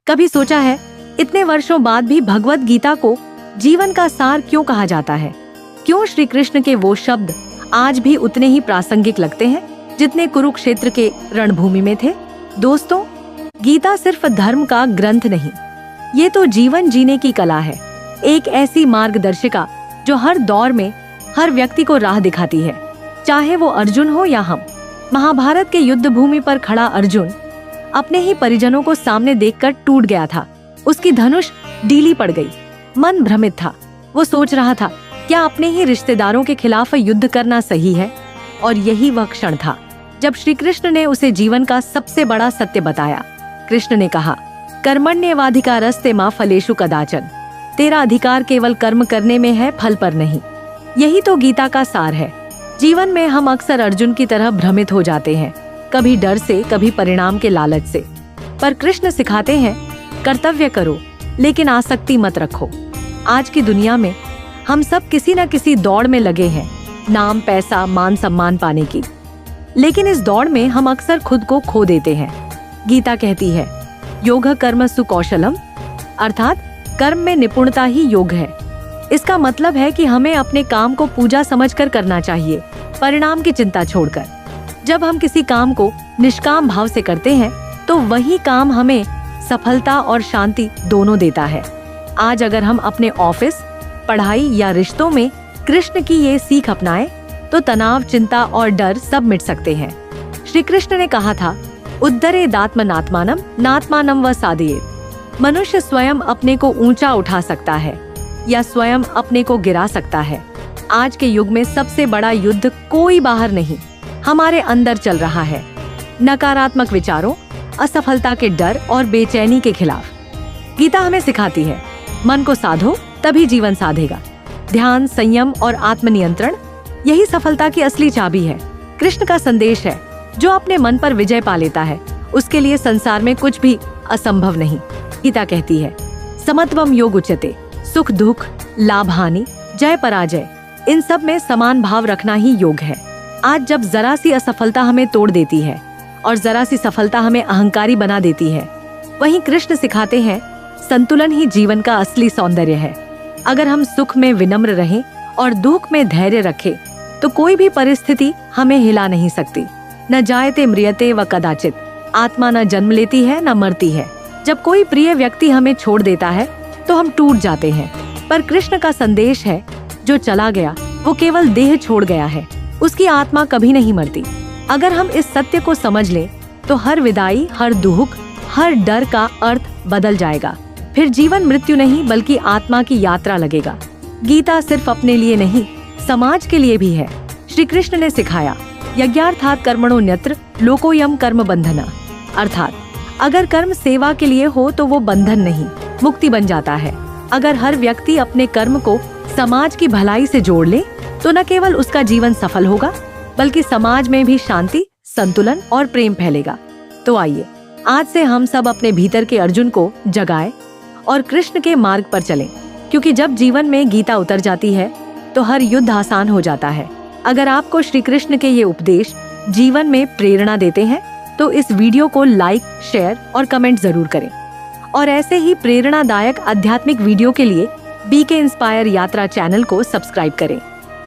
कभी सोचा है इतने वर्षों बाद भी भगवत गीता को जीवन का सार क्यों कहा जाता है? क्यों श्री कृष्ण के वो शब्द आज भी उतने ही प्रासंगिक लगते हैं जितने कुरुक्षेत्र के रणभूमि में थे? दोस्तों, गीता सिर्फ धर्म का ग्रंथ नहीं, ये तो जीवन जीने की कला है। एक ऐसी मार्गदर्शिका जो हर दौर में हर व्यक्ति को राह दिखाती है, चाहे वो अर्जुन हो या हम। महाभारत के युद्ध भूमि पर खड़ा अर्जुन अपने ही परिजनों को सामने देखकर टूट गया था। उसकी धनुष ढीली पड़ गई, मन भ्रमित था। वो सोच रहा था क्या अपने ही रिश्तेदारों के खिलाफ युद्ध करना सही है? और यही वह क्षण था जब श्री कृष्ण ने उसे जीवन का सबसे बड़ा सत्य बताया। कृष्ण ने कहा, कर्मण्येवाधिकारस्ते मा फलेषु कदाचन। तेरा अधिकार केवल कर्म करने में है, फल पर नहीं। यही तो गीता का सार है। जीवन में हम अक्सर अर्जुन की तरह भ्रमित हो जाते हैं, कभी डर से, कभी परिणाम के लालच से। पर कृष्ण सिखाते हैं, कर्तव्य करो लेकिन आसक्ति मत रखो। आज की दुनिया में हम सब किसी न किसी दौड़ में लगे हैं, नाम, पैसा, मान सम्मान पाने की। लेकिन इस दौड़ में हम अक्सर खुद को खो देते हैं। गीता कहती है, योग कर्म सुकौशलम, अर्थात कर्म में निपुणता ही योग है। इसका मतलब है कि हमें अपने काम को पूजा समझकर करना चाहिए, परिणाम की चिंता छोड़कर। जब हम किसी काम को निष्काम भाव से करते हैं तो वही काम हमें सफलता और शांति दोनों देता है। आज अगर हम अपने ऑफिस, पढ़ाई या रिश्तों में कृष्ण की ये सीख अपनाएं तो तनाव, चिंता और डर सब मिट सकते हैं। श्री कृष्ण ने कहा था, उद्धरेदात्मनात्मानम नात्मानम व साधयेत्। मनुष्य स्वयं अपने को ऊंचा उठा सकता है या स्वयं अपने को गिरा सकता है। आज के युग में सबसे बड़ा युद्ध कोई बाहर नहीं, हमारे अंदर चल रहा है। नकारात्मक विचारों, असफलता के डर और बेचैनी के खिलाफ। गीता हमें सिखाती है, मन को साधो तभी जीवन साधेगा। ध्यान, संयम और आत्मनियंत्रण, यही सफलता की असली चाबी है। कृष्ण का संदेश है, जो अपने मन पर विजय पा लेता है उसके लिए संसार में कुछ भी असंभव नहीं। गीता कहती है, समत्वम योग उच्यते। सुख दुख, लाभ हानि, जय पराजय, इन सब में समान भाव रखना ही योग है। आज जब जरा सी असफलता हमें तोड़ देती है और जरा सी सफलता हमें अहंकारी बना देती है, वहीं कृष्ण सिखाते हैं, संतुलन ही जीवन का असली सौंदर्य है। अगर हम सुख में विनम्र रहें और दुख में धैर्य रखें तो कोई भी परिस्थिति हमें हिला नहीं सकती। न जायते म्रियते व कदाचित, आत्मा न जन्म लेती है न मरती है। जब कोई प्रिय व्यक्ति हमें छोड़ देता है तो हम टूट जाते हैं, पर कृष्ण का संदेश है, जो चला गया वो केवल देह छोड़ गया है, उसकी आत्मा कभी नहीं मरती। अगर हम इस सत्य को समझ लें तो हर विदाई, हर दुख, हर डर का अर्थ बदल जाएगा। फिर जीवन मृत्यु नहीं बल्कि आत्मा की यात्रा लगेगा। गीता सिर्फ अपने लिए नहीं, समाज के लिए भी है। श्री कृष्ण ने सिखाया, यज्ञार्थात् कर्मणोऽन्यत्र लोकोऽयं कर्म बंधना, अर्थात अगर कर्म सेवा के लिए हो तो वो बंधन नहीं, मुक्ति बन जाता है। अगर हर व्यक्ति अपने कर्म को समाज की भलाई से जोड़ ले तो न केवल उसका जीवन सफल होगा बल्कि समाज में भी शांति, संतुलन और प्रेम फैलेगा। तो आइए आज से हम सब अपने भीतर के अर्जुन को जगाएं और कृष्ण के मार्ग पर चलें, क्योंकि जब जीवन में गीता उतर जाती है तो हर युद्ध आसान हो जाता है। अगर आपको श्री कृष्ण के ये उपदेश जीवन में प्रेरणा देते हैं तो इस वीडियो को लाइक, शेयर और कमेंट जरूर करें। और ऐसे ही प्रेरणादायक आध्यात्मिक वीडियो के लिए बीके इंस्पायर यात्रा चैनल को सब्सक्राइब करें।